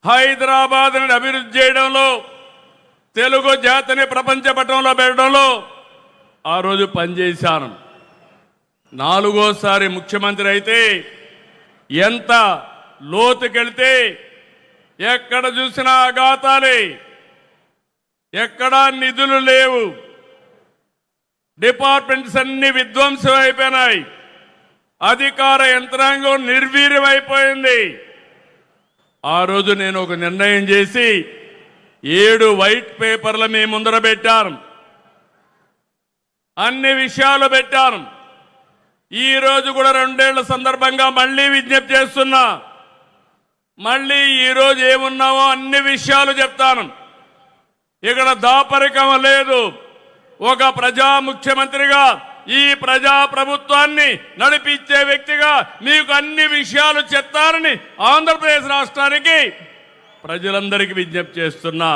హైదరాబాద్ని అభివృద్ధి చేయడంలో, తెలుగు జాతిని ప్రపంచ పటంలో పెట్టడంలో ఆ రోజు పనిచేశాను. 4వ సారి ముఖ్యమంత్రి అయితే ఎంత లోతుకెళ్తే ఎక్కడ చూసినా అఘాతాలే, ఎక్కడా నిధులు లేవు, డిపార్ట్మెంట్స్ అన్ని విధ్వంసం అయిపోయినాయి, అధికార యంత్రాంగం నిర్వీర్యమైపోయింది. ఆ రోజు నేను ఒక నిర్ణయం చేసి 7 వైట్ పేపర్లు మీ ముందర పెట్టాను, అన్ని విషయాలు పెట్టాను. ఈ రోజు కూడా 2 ఏళ్ల సందర్భంగా మళ్ళీ విజ్ఞప్తి చేస్తున్నా, మళ్ళీ ఈ రోజు ఏమున్నావో అన్ని విషయాలు చెప్తాను. ఇక్కడ దాపరికం లేదు. ఒక ప్రజా ముఖ్యమంత్రిగా, ఈ ప్రజా ప్రభుత్వాన్ని నడిపించే వ్యక్తిగా మీకు అన్ని విషయాలు చెప్తారని ఆంధ్రప్రదేశ్ రాష్ట్రానికి ప్రజలందరికీ విజ్ఞప్తి చేస్తున్నా.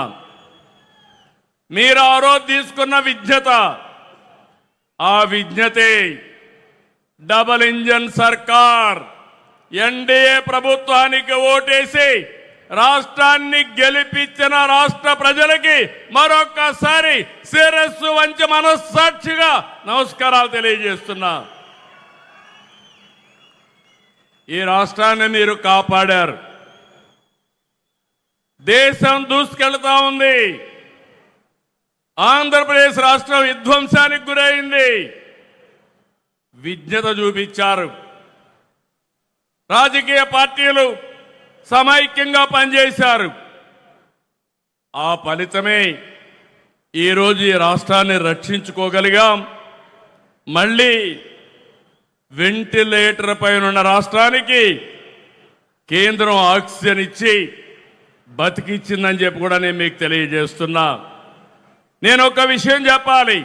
మీరు ఆ రోజు తీసుకున్న విజ్ఞత, ఆ విజ్ఞతే డబుల్ ఇంజన్ సర్కార్ ఎన్డీఏ ప్రభుత్వానికి ఓటేసి రాష్ట్రాన్ని గెలిపించిన రాష్ట్ర ప్రజలకి మరొక్కసారి శిరస్సు వంచి మనస్సాక్షిగా నమస్కారాలు తెలియజేస్తున్నా. ఈ రాష్ట్రాన్ని మీరు కాపాడారు. దేశం దూసుకెళ్తా ఉంది. ఆంధ్రప్రదేశ్ రాష్ట్రం విధ్వంసానికి గురైంది. విజ్ఞత చూపించారు. రాజకీయ పార్టీలు సమైక్యంగా పనిచేశారు. ఆ ఫలితమే ఈరోజు ఈ రాష్ట్రాన్ని రక్షించుకోగలిగాం. మళ్ళీ వెంటిలేటర్ పైన ఉన్న రాష్ట్రానికి కేంద్రం ఆక్సిజన్ ఇచ్చి బతికిచ్చిందని చెప్పి కూడా నేను మీకు తెలియజేస్తున్నా. నేను ఒక విషయం చెప్పాలి.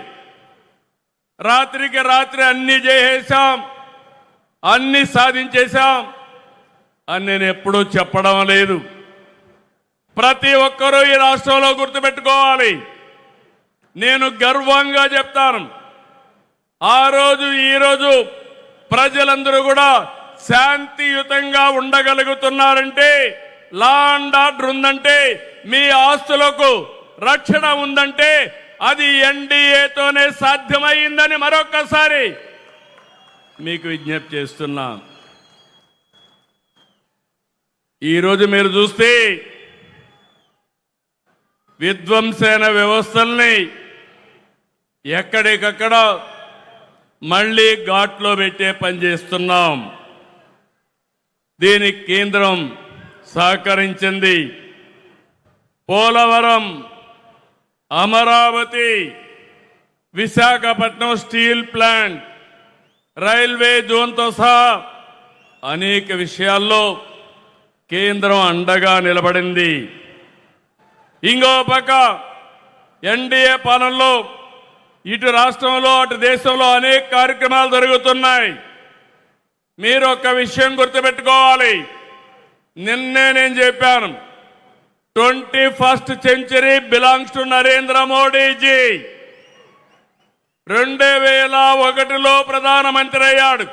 రాత్రికి రాత్రి అన్ని చేసేశాం, అన్ని సాధించేశాం అని నేను ఎప్పుడూ చెప్పడం లేదు. ప్రతి ఒక్కరూ ఈ రాష్ట్రంలో గుర్తుపెట్టుకోవాలి. నేను గర్వంగా చెప్తాను, ఆ రోజు ఈరోజు ప్రజలందరూ కూడా శాంతియుతంగా ఉండగలుగుతున్నారంటే, లా అండ్ ఆర్డర్ ఉందంటే, మీ ఆస్తులకు రక్షణ ఉందంటే అది ఎన్డీఏతోనే సాధ్యమైందని మరొక్కసారి మీకు విజ్ఞప్తి చేస్తున్నా. ఈరోజు మీరు చూస్తే విధ్వంసైన వ్యవస్థల్ని ఎక్కడికక్కడ మళ్ళీ ఘాట్లో పెట్టే పని చేస్తున్నాం. దీనికి కేంద్రం సహకరించింది. Polavaram, Amaravati, Visakhapatnam steel plant, railway జోన్తో సహా అనేక విషయాల్లో కేంద్రం అండగా నిలబడింది. ఇంకో పక్క ఎన్డీఏ పాలనలో ఇటు రాష్ట్రంలో అటు దేశంలో అనేక కార్యక్రమాలు జరుగుతున్నాయి. మీరు ఒక విషయం గుర్తుపెట్టుకోవాలి. నిన్నే నేను చెప్పాను, 21st century belongs to Narendra Modiji. 2001లో ప్రధానమంత్రి అయ్యాడు.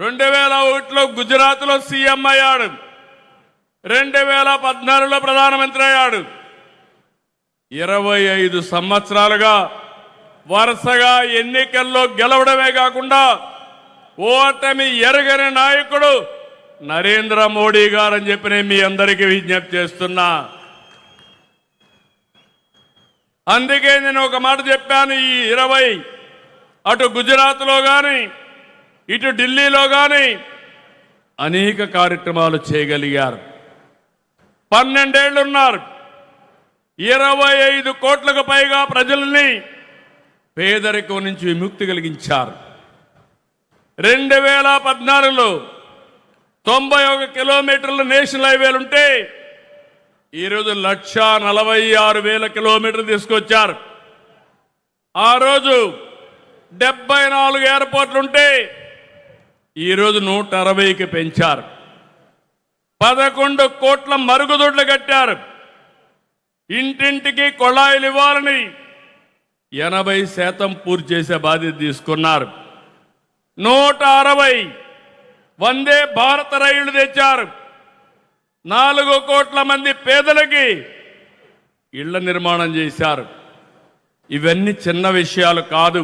2001లో గుజరాత్లో సీఎం అయ్యాడు. 2014లో ప్రధానమంత్రి అయ్యాడు. 25 సంవత్సరాలుగా వరుసగా ఎన్నికల్లో గెలవడమే కాకుండా ఓటమి ఎరగని నాయకుడు నరేంద్ర మోడీ గారని చెప్పి నేను మీ అందరికీ విజ్ఞప్తి చేస్తున్నా. అందుకే నేను ఒక మాట చెప్పాను, ఈ 20 అటు గుజరాత్లో కానీ ఇటు ఢిల్లీలో కానీ అనేక కార్యక్రమాలు చేయగలిగారు. 12 ఏళ్ళు ఉన్నారు. 25 కోట్లకు పైగా ప్రజల్ని పేదరికం నుంచి విముక్తి కలిగించారు. 2014లో 91 కిలోమీటర్ల నేషనల్ హైవేలుంటే ఈరోజు 1,46,000 కిలోమీటర్లు తీసుకొచ్చారు. ఆ రోజు 74 ఎయిర్పోర్ట్లుంటే ఈరోజు 160కి పెంచారు. 11 కోట్ల మరుగుదొడ్లు కట్టారు. ఇంటింటికి కొళాయిలు ఇవ్వాలని 80% పూర్తి చేసే బాధ్యత తీసుకున్నారు. 160 వందే భారత రైళ్లు తెచ్చారు. 4 కోట్ల మంది పేదలకి ఇళ్ల నిర్మాణం చేశారు. ఇవన్నీ చిన్న విషయాలు కాదు.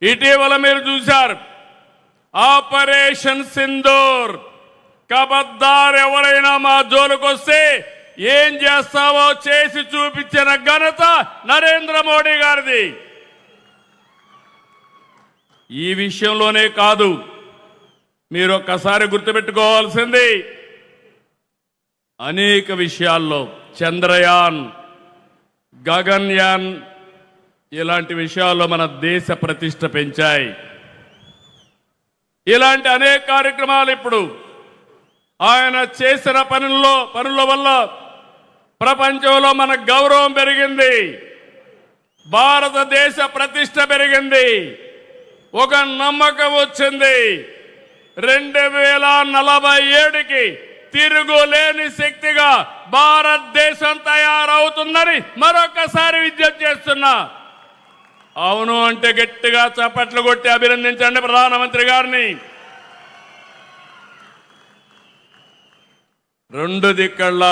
ఇటీవల మీరు చూశారు ఆపరేషన్ సింధూర్. కబద్దార్ ఎవరైనా మా జోలుకొస్తే ఏం చేస్తావో చేసి చూపించిన ఘనత నరేంద్ర మోడీ గారిది. ఈ విషయంలోనే కాదు, మీరు ఒక్కసారి గుర్తుపెట్టుకోవాల్సింది అనేక విషయాల్లో చంద్రయాన్, గగన్యాన్ ఇలాంటి విషయాల్లో మన దేశ ప్రతిష్ట పెంచాయి. ఇలాంటి అనేక కార్యక్రమాలు ఇప్పుడు ఆయన చేసిన పనుల వల్ల ప్రపంచంలో మన గౌరవం పెరిగింది, భారతదేశ ప్రతిష్ట పెరిగింది, ఒక నమ్మకం వచ్చింది. 2047కి తిరుగులేని శక్తిగా భారతదేశం తయారవుతుందని మరొకసారి విజ్ఞప్తి చేస్తున్నా. అవును అంటే గట్టిగా చప్పట్లు కొట్టి అభినందించండి ప్రధానమంత్రి గారిని. 2 దిక్కళ్ళ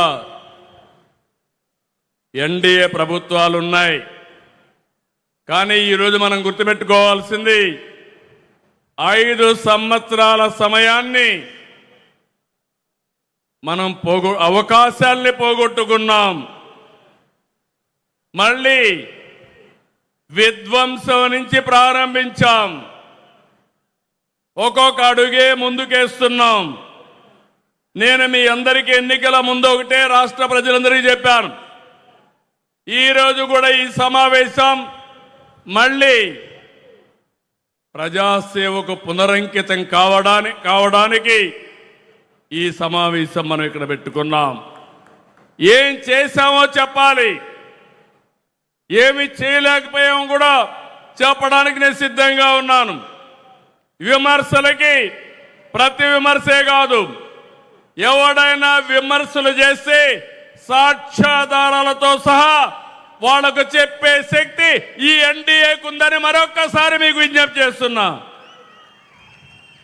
ఎన్డీఏ ప్రభుత్వాలు ఉన్నాయి. కానీ ఈరోజు మనం గుర్తుపెట్టుకోవాల్సింది 5 సంవత్సరాల సమయాన్ని మనం అవకాశాల్ని పోగొట్టుకున్నాం. మళ్ళీ విధ్వంసం నుంచి ప్రారంభించాం. ఒక్కొక్క అడుగే ముందుకేస్తున్నాం. నేను మీ అందరికీ ఎన్నికల ముందు ఒకటే రాష్ట్ర ప్రజలందరికీ చెప్పాను. ఈరోజు కూడా ఈ సమావేశం మళ్ళీ ప్రజాసేవకు పునరంకితం కావడానికి ఈ సమావేశం మనం ఇక్కడ పెట్టుకున్నాం. ఏం చేశామో చెప్పాలి, ఏమి చేయలేకపోయామో కూడా చెప్పడానికి నేను సిద్ధంగా ఉన్నాను. విమర్శలకి ప్రతి విమర్శే కాదు, ఎవడైనా విమర్శలు చేస్తే సాక్ష్యాధారాలతో సహా వాళ్లకు చెప్పే శక్తి ఈ ఎన్డీఏకు ఉందని మరొక్కసారి మీకు విజ్ఞప్తి చేస్తున్నా.